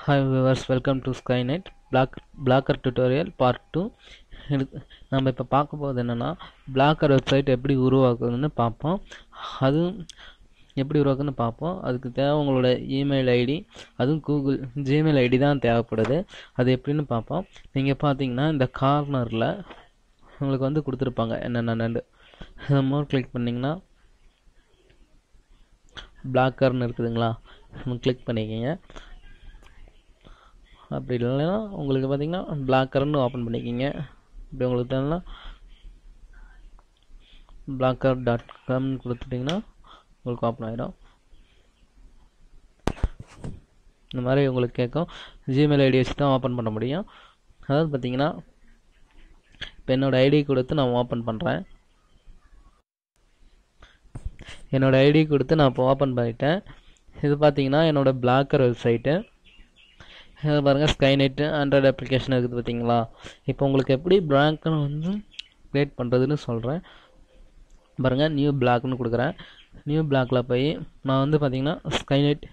Hi viewers, welcome to Skynet Blocker tutorial part 2. நம்ம இப்போ பார்க்க போகிறது என்னன்னா பிளாக்கர் வெப்சைட் எப்படி உருவாக்குதுன்னு பார்ப்போம். அது எப்படி உருவாக்குன்னு பார்ப்போம். அதுக்கு தேவை உங்களோட இமெயில் ஐடி, அதுவும் கூகுள் ஜிமெயில் ஐடி தான் தேவைப்படுது. அது எப்படின்னு பார்ப்போம். நீங்கள் பார்த்தீங்கன்னா இந்த கார்னரில் உங்களுக்கு வந்து கொடுத்துருப்பாங்க என்னென்னு. மோர் கிளிக் பண்ணிங்கன்னா பிளாக்கர்னு இருக்குதுங்களா, கிளிக் பண்ணிக்கிங்க. அப்படி இல்லைன்னா உங்களுக்கு பார்த்தீங்கன்னா பிளாக்கர்னு ஓப்பன் பண்ணிக்கிங்க. இப்படி உங்களுக்கு தேவைன்னா blocker.com கொடுத்துட்டிங்கன்னா உங்களுக்கு ஓப்பன் ஆகிடும். இந்த மாதிரி உங்களுக்கு கேட்கும். ஜிமெயில் ஐடி வச்சு தான் ஓப்பன் பண்ண முடியும். அதாவது பார்த்தீங்கன்னா இப்போ என்னோடய ஐடி கொடுத்து நான் ஓப்பன் பண்ணுறேன். என்னோடய ஐடி கொடுத்து நான் இப்போ ஓப்பன் பண்ணிட்டேன். இது பார்த்தீங்கன்னா என்னோடய பிளாக்கர் வெப்சைட்டு. பாருங்கள், ஸ்கைநெட் ஆண்ட்ராய்டு அப்ளிகேஷன் இருக்குது பார்த்தீங்களா. இப்போ உங்களுக்கு எப்படி பிளாக்னு வந்து க்ரியேட் பண்ணுறதுன்னு சொல்கிறேன். பாருங்கள், நியூ பிளாக்னு கொடுக்குறேன். நியூ பிளாக்கில் போய் நான் வந்து பார்த்தீங்கன்னா ஸ்கைநெட்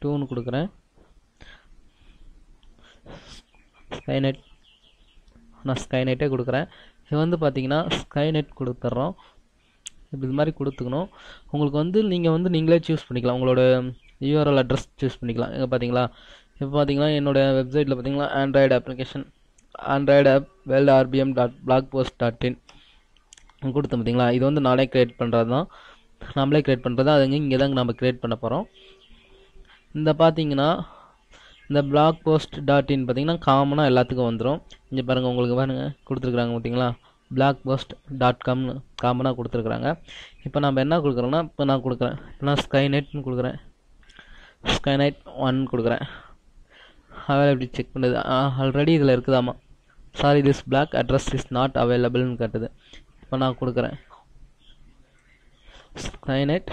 2ன்னு கொடுக்குறேன். நான் ஸ்கைநெட்டே கொடுக்குறேன். இது வந்து பார்த்தீங்கன்னா ஸ்கைநெட் கொடுத்துட்றோம். இது மாதிரி கொடுத்துக்கணும். உங்களுக்கு வந்து நீங்கள் வந்து நீங்களே சூஸ் பண்ணிக்கலாம். உங்களோட யூஆர்எல் அட்ரஸ் சூஸ் பண்ணிக்கலாம். இங்கே பார்த்தீங்களா, இப்போ பார்த்தீங்கன்னா என்னோடய வெப்சைட்டில் பார்த்தீங்கன்னா Android application Android app world RBM.blogpost.in கொடுத்தோம் பார்த்தீங்களா. இது வந்து நானே க்ரியேட் பண்ணுறது தான், நம்மளே க்ரியேட் பண்ணுறது தான். அதுங்க இங்கே தாங்க நம்ம க்ரியேட் பண்ண போகிறோம். இந்த பார்த்தீங்கன்னா இந்த blogpost.in பார்த்தீங்கன்னா காமனாக எல்லாத்துக்கும் வந்துடும். இங்கே பாருங்கள், உங்களுக்கு பாருங்கள் கொடுத்துருக்குறாங்க பார்த்தீங்களா, blogpost.comனு காமனாக கொடுத்துருக்குறாங்க. இப்போ நம்ம என்ன கொடுக்குறோன்னா, இப்போ நான் கொடுக்குறேன், இப்போ நான் ஸ்கைநெட்னு கொடுக்குறேன், ஸ்கைநெட் 1 கொடுக்குறேன். அவைலபிலிட்டி செக் பண்ணுது. ஆல்ரெடி இதில் இருக்குதாமா. Sorry, this block address is not அவைலபிள்னு காட்டுது. இப்போ நான் கொடுக்குறேன் ஸ்கைநெட்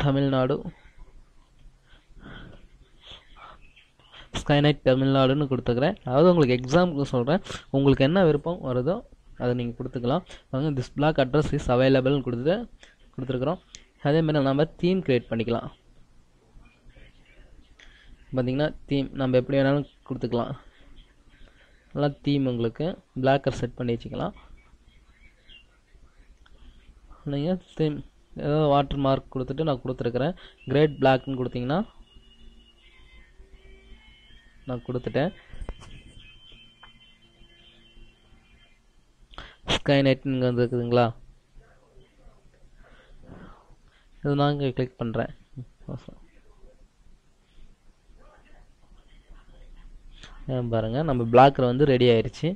தமிழ்நாடு, ஸ்கைநெட் தமிழ்நாடுன்னு கொடுத்துக்கிறேன். அதாவது உங்களுக்கு எக்ஸாம்பிளுக்கு சொல்கிறேன், உங்களுக்கு என்ன விருப்பம் வருதோ அதை நீங்கள் கொடுத்துக்கலாம். அவங்க திஸ் பிளாக் அட்ரஸ் இஸ் அவைலபிள்னு கொடுத்துருக்குறோம். அதேமாதிரி நம்ம தீம் க்ரியேட் பண்ணிக்கலாம். பார்த்திங்கன்னா தீம் நம்ம எப்படி வேணாலும் கொடுத்துக்கலாம். நல்லா தீம் உங்களுக்கு பிளாக்கர் செட் பண்ணி வச்சுக்கலாம். நீங்கள் தீம் ஏதாவது வாட்டர் மார்க் கொடுத்துட்டு நான் கொடுத்துருக்குறேன். கிரேட் பிளாக்னு கொடுத்தீங்கன்னா நான் கொடுத்துட்டேன். ஸ்கைநெட் இங்கே வந்து இருக்குதுங்களா, இது நான் இங்கே கிளிக் பண்ணுறேன். பாருங்கள், நம்ம பிளாக்கர் வந்து ரெடி ஆயிடுச்சு.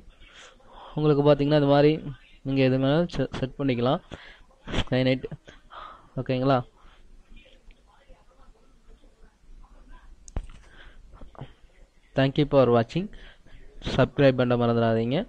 உங்களுக்கு பார்த்தீங்கன்னா இது மாதிரி நீங்கள் எது வேணாலும் செட் பண்ணிக்கலாம். ஸ்கைநெட் ஓகேங்களா. தேங்க்யூ ஃபார் வாட்சிங். சப்ஸ்கிரைப் பண்ண மறந்துடாதீங்க.